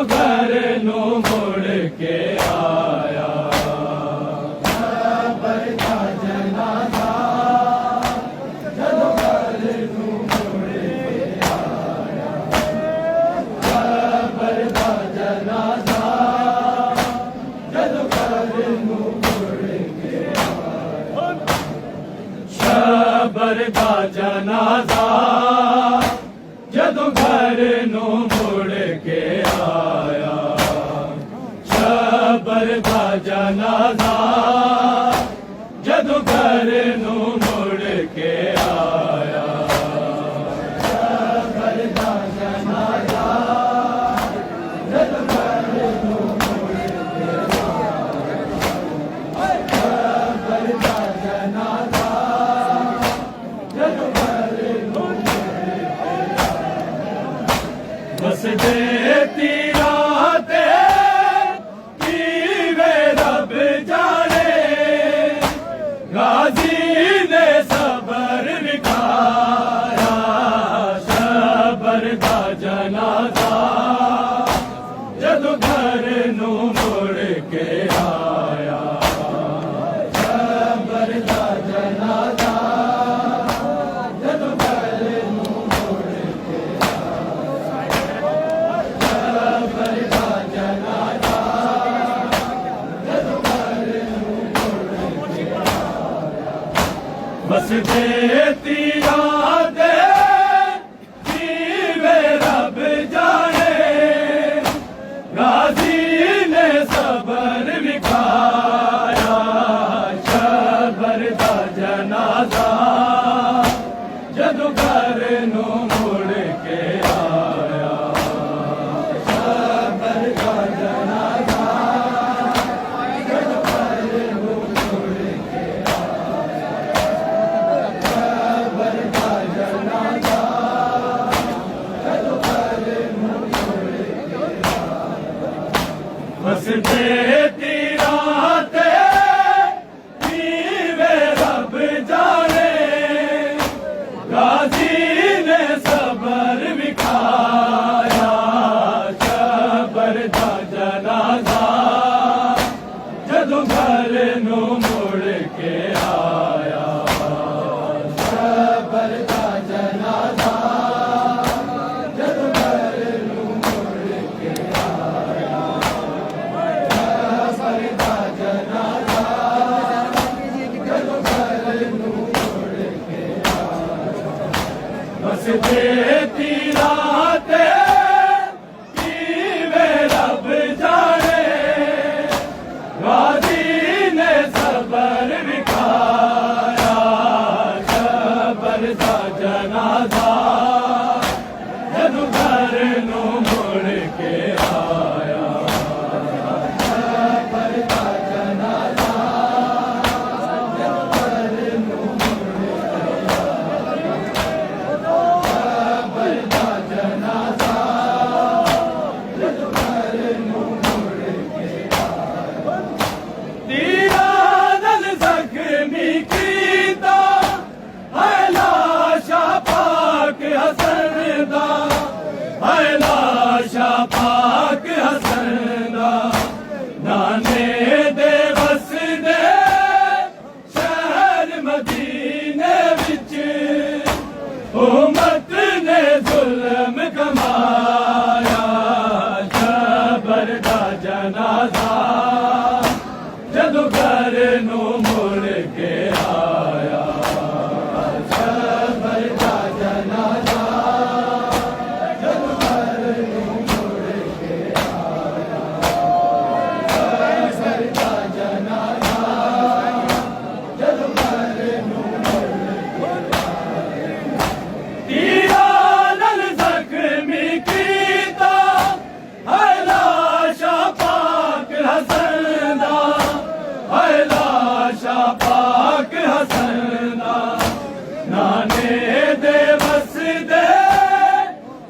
ਜਦੋਂ ਘਰ ਨੂੰ ਮੁੜ ਕੇ ਆਇਆ। ਸ਼ਬਰ ਦਾ ਜਨਾਜ਼ਾ ਜਦੋਂ ਘਰ ਨੂੰ ਮੁੜ ਕੇ ਆਇਆ। ਸ਼ਬਰ ਦਾ ਜਨਾਜ਼ਾ ਜਦੋਂ ਘਰ ਨੂੰ ਮੁੜ ਕੇ ਆਇਆ। ਸ਼ਬਰ ਦਾ ਜਨਾਜ਼ਾ ਜਦੋਂ ਘਰ ਨੂੰ ਮੁੜ ਕੇ ਆਇਆ। ਸ਼ਬਰ ਦਾ ਜਨਾਜ਼ਾ ਜਦੋਂ ਘਰ ਨੂੰ ਮੁੜ ਕੇ ਆਇਆ। ਸ਼ਬਰ ਦਾ ਜਨਾਜ਼ਾ ਜਦੋਂ ਘਰ ਨੂੰ ਮੁੜ ਕੇ ਆਇਆ। ਸ਼ਬਰ ਦਾ ਜਨਾਜ਼ਾ ਜਦੋਂ ਘਰ ਨੂੰ ਵਸਦੇ ਤੀਰਾਂ ਤੇ ਕੀਵੇਂ ਰੱਬ ਜਾਣੇ। ਗਾਜ਼ੀ ਨੇ ਸਬਰ ਵਿਖਾਇਆ। ਸ਼ਬਰ ਦਾ ਜਨਾਜ਼ਾ ਜਦੋਂ ਘਰ ਨੂੰ ਮੁੜ ਕੇ ਆਇਆ। ਸ਼ਬਰ ਦਾ ਜਨਾਜ਼ਾ ਜਦੋਂ ਘਰ ਨੂੰ ਮੁੜ ਕੇ ਵਸਦੇ ਤੀਰਾਂ ਤੇ ਕੀਵੇਂ ਰੱਬ ਜਾਣੇ। ਗਾਜ਼ੀ ਨੇ ਸਬਰ ਵਿਖਾਇਆ। ਸ਼ਬਰ ਦਾ ਜਨਾਜ਼ਾ ਜਦੋਂ ਘਰ ਨੂੰ ਮੁੜ ਕੇ ਆਇਆ। ਸ਼ਬਰ ਦਾ ਜਨਾਜ਼ਾ ਜਦੋਂ ਘਰ ਨੂੰ ਮੁੜ ਕੇ ਵਸਦੇ ਤੀਰਾਂ ਤੇ ਕੀਵੇਂ ਰੱਬ ਜਾਣੇ। ਗਾਜ਼ੀ ਨੇ ਸਬਰ ਵਿਖਾਇਆ। ਸ਼ਬਰ ਦਾ ਜਨਾਜ਼ਾ ਜਦੋਂ ਘਰ ਨੂੰ ਮੁੜ ਕੇ ਆਇਆ। ਸ਼ਬਰ ਦਾ ਜਨਾਜ਼ਾ ਜਦੋਂ ਘਰ ਨੂੰ ਮੁੜ ਕੇ ਆਇਆ। ਸ਼ਬਰ ਦਾ ਜਨਾਜ਼ਾ ਜਦੋਂ ਘਰ ਨੂੰ ਮੁੜ ਕੇ ਆਇਆ। ਵਸਦੇ ਤੀਰਾਂ ਤੇ ਕੀਵੇਂ ਰੱਬ ਜਾਣੇ। ਗਾਜ਼ੀ ਨੇ ਸਬਰ ਵਿਖਾਇਆ। ਸ਼ਬਰ ਦਾ ਜਨਾਜ਼ਾ ਜਦੋਂ ਘਰ ਨੂੰ ਮੁੜ ਕੇ ਆਇਆ। ਸ਼ਬਰ ਦਾ ਜਨਾਜ਼ਾ ਜਦੋਂ ਘਰ ਨੂੰ ਮੁੜ ਕੇ ਆਇਆ। ਸ਼ਬਰ ਦਾ ਜਨਾਜ਼ਾ ਜਦੋਂ ਘਰ ਨੂੰ ਮੁੜ ਕੇ ਆਇਆ। ਤੀਰਾਂ ਨਾਲ ਜ਼ਖਮੀ ਕੀਤਾ ਹੈ ਲਾਸ਼ਾ ਪਾਕ ਹਸਨ ਦਾ। ਹੈ ਲਾਸ਼ਾ ਪਾਕ ਹਸਨ ਦਾ। ਨਾਨੇ ਦੇ ਵਸਦੇ ਸ਼ਹਿਰ ਮਦੀਨੇ ਵਿੱਚ ਉਮਤ ਨੇ ਜ਼ੁਲਮ ਕਮਾਇਆ। ਸ਼ਬਰ ਦਾ ਜਨਾਜ਼ਾ ਜਦੋਂ ਘਰ ਨੂੰ ਮੁੜ ਕੇ ਆਇਆ। ਸ਼ਬਰ ਦਾ ਜਨਾਜ਼ਾ ਜਦੋਂ ਘਰ ਨੂੰ ਮੁੜ ਕੇ ਆਇਆ। ਸ਼ਬਰ ਦਾ ਜਨਾਜ਼ਾ ਜਦੋਂ ਘਰ ਨੂੰ ਮੁੜ ਕੇ ਆਇਆ। ਤੀਰਾਂ ਨਾਲ ਜ਼ਖਮੀ ਕੀਤਾ ਹੈ ਲਾਸ਼ਾ ਪਾਕ ਹਸਨ ਦਾ। ਹੈ ਲਾਸ਼ਾ ਪਾਕ ਹਸਨ ਦਾ। ਨਾਨੇ ਦੇ ਵਸਦੇ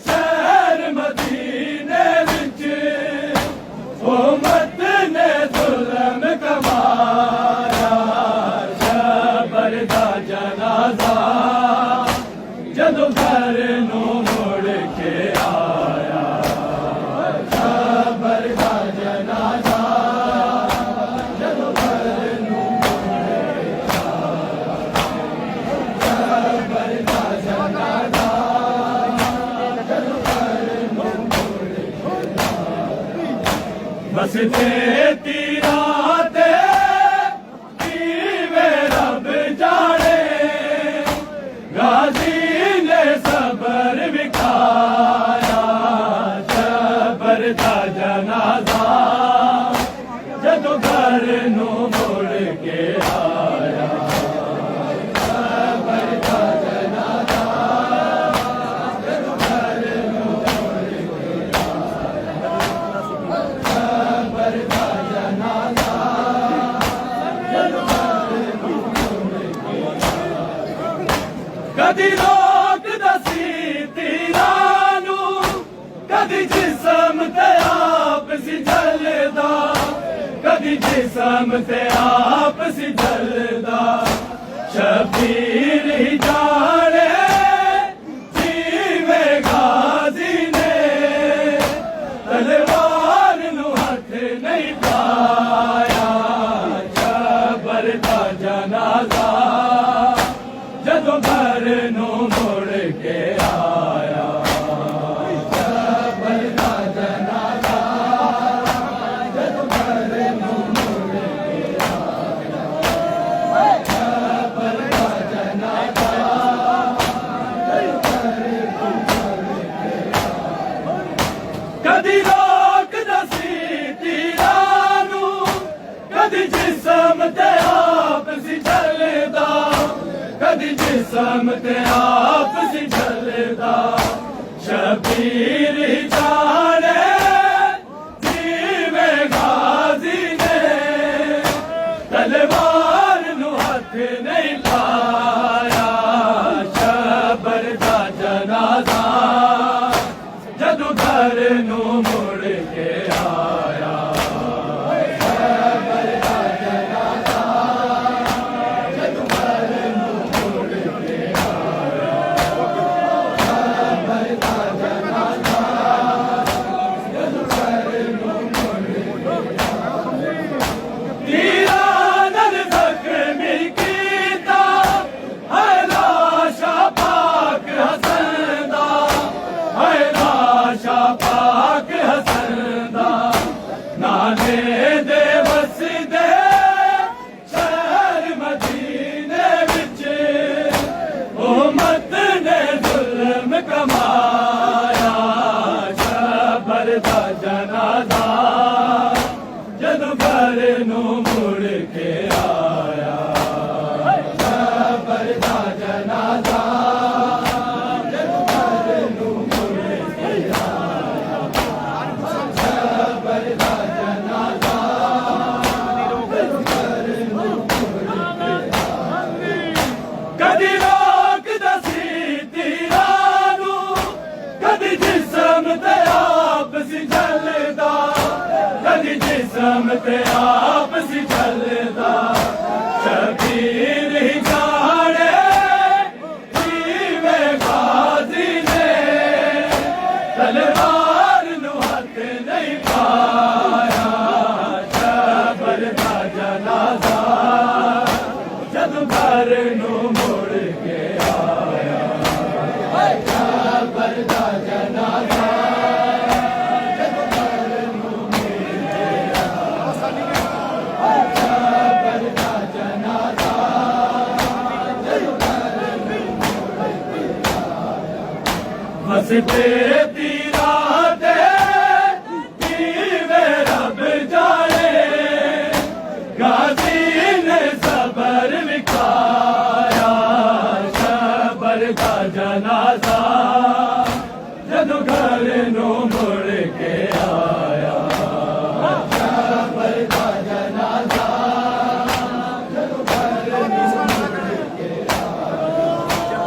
ਸ਼ਹਿਰ ਮਦੀਨੇ ਵਿੱਚ ਉਮਤ ਨੇ ਜ਼ੁਲਮ ਕਮਾਇਆ। ਸ਼ਬਰ ਦਾ ਜਨਾਜ਼ਾ ਜਦੋਂ ਘਰ ਨੂੰ ਮੁੜ ਕੇ ਆਇਆ। वसते तीरां ते कीवे रब जाने गाजी ने सबर विखाया शबर दा जनाजा जदों घर नू मुड़ के आया शबर दा जनाजा जदों घर नू मुड़ के आया शबर दा जनाजा जदों घर नू मुड़ के आया कदी रोक दसी तीरां नू कदी जिस्म ते आप सी जलदा कदी जिस्म ते आप सी जलदा शबीर ही जाने जीवे गाजी ने तलवार नू हथ नहीं पाया शबर दा जनाजा जदों घर नू मुड़ के आया शबर दा जनाजा जदों घर नू मुड़ के आया शबर दा जनाजा जदों घर नू मुड़ के आया कदी रोक दसी तीरां नू कदी जिस्म ते आप सी जलदा कदी जिस्म ते आप सी जलदा शबीर ही जाने जीवे गाजी ने तलवार नू हथ नहीं लाया शबर दा जनाजा जदों घर नू मुड़ के आया शबर दा जनाजा जदों घर नू मुड़ के आया शबर दा जनाजा जदों घर नू मुड़ के आया तीरां नाल ज़ख्मी कीता है लाशा पाक हसन दा है लाशा पाक हसन दा नाले दे वसदे शहर मदीने विच उम्मत ने जुल्म कमाया शबर दा जनाजा जदों घर नू मुड़ के आया शबर दा जनाजा जदों घर नू मुड़ के आया शबर दा जनाजा जदों घर नू मुड़ के आया कदी रोक दसी तीरां नू कदी जिस्म ते आप सी जलदा कदी जिस्म ते आप सी जलदा शबीर ही जाने जीवे गाजी ने तलवार नू हथ नहीं पाया शबर दा जनाजा जदों घर नू मुड़ के आया शबर दा जनाजा जदों घर नू मुड़ के आया शबर दा जनाजा जदों घर नू मुड़ के आया वसते तीरां ते कीवे रब जाने गाजी ने सबर विखाया शबर दा जनाजा जदों घर नू मुड़ के आया शबर दा जनाजा जदों घर नू मुड़ के आया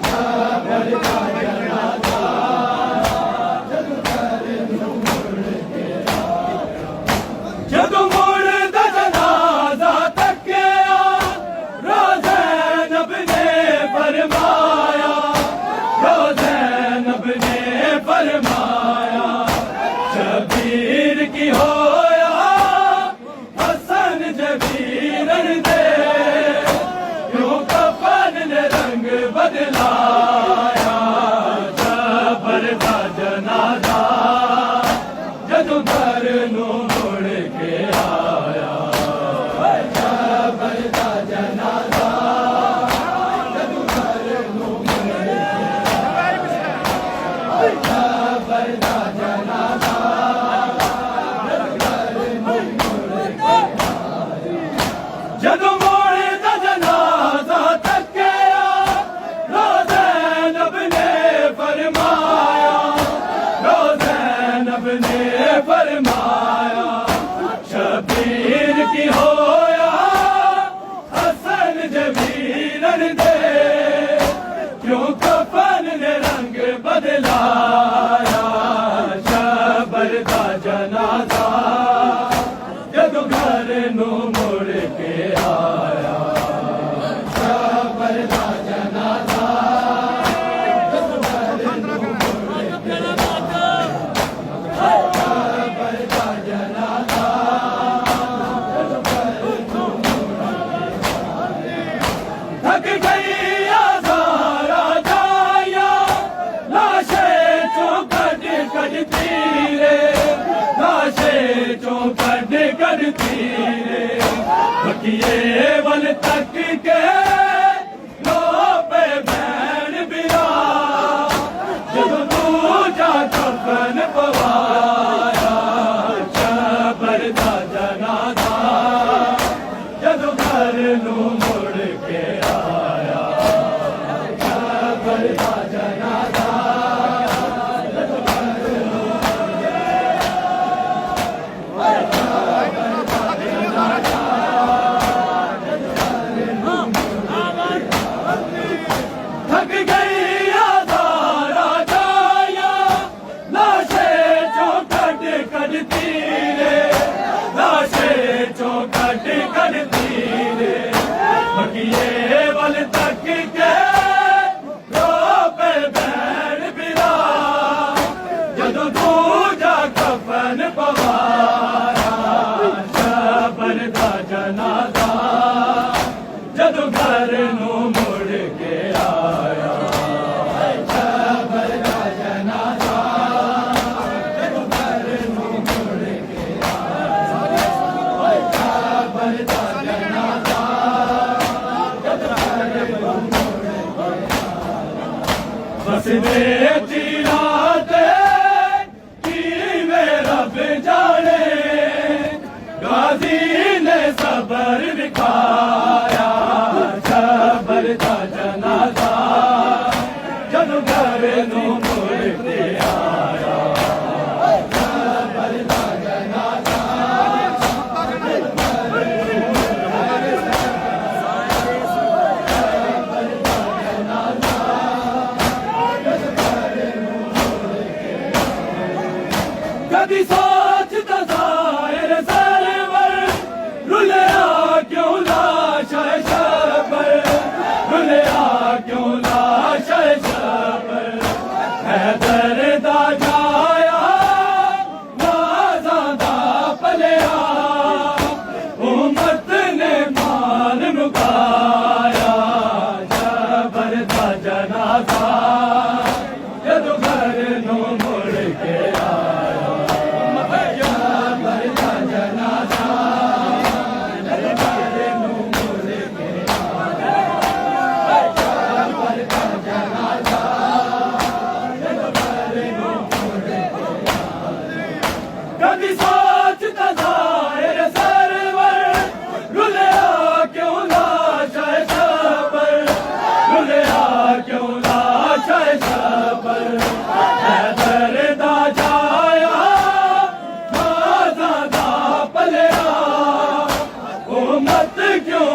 शबर दा जनाजा तकिए वल तक के रो पे बैठ बिरा जदों दूजा कफन पवाया शबर दा जनाजा जदों घर नूं मुड़ के आया शबर दा जनाजा जदों घर नूं मुड़ के आया शबर दा जनाजा जदों घर नूं मुड़ के आया बस दे तीरा ते रब जाने गाजी ने सबर दिखाया शबर दा जनाजा जदों घर नूं मुड़ के आया शबर दा जनाजा कदी सोचता ज़ाहिर सरवर रुलिया क्यों लाश है शबर रुलिया क्यों लाश है शबर हैदर दा जाया नाज़ां दा पलिया उम्मत ने मान मुकाया शबर दा जनाजा जदों घर नूं मुड़ के आया शबर दा जनाजा जदों घर नूं मुड़ के आया शबर दा जनाजा जदों घर नूं मुड़ के आया कदी सोचता ज़ाहिर सरवर रुलिया क्यों लाश है शबर रुलिया क्यों लाश है शबर हैदर दा जाया नाज़ां दा पलिया उम्मत क्यों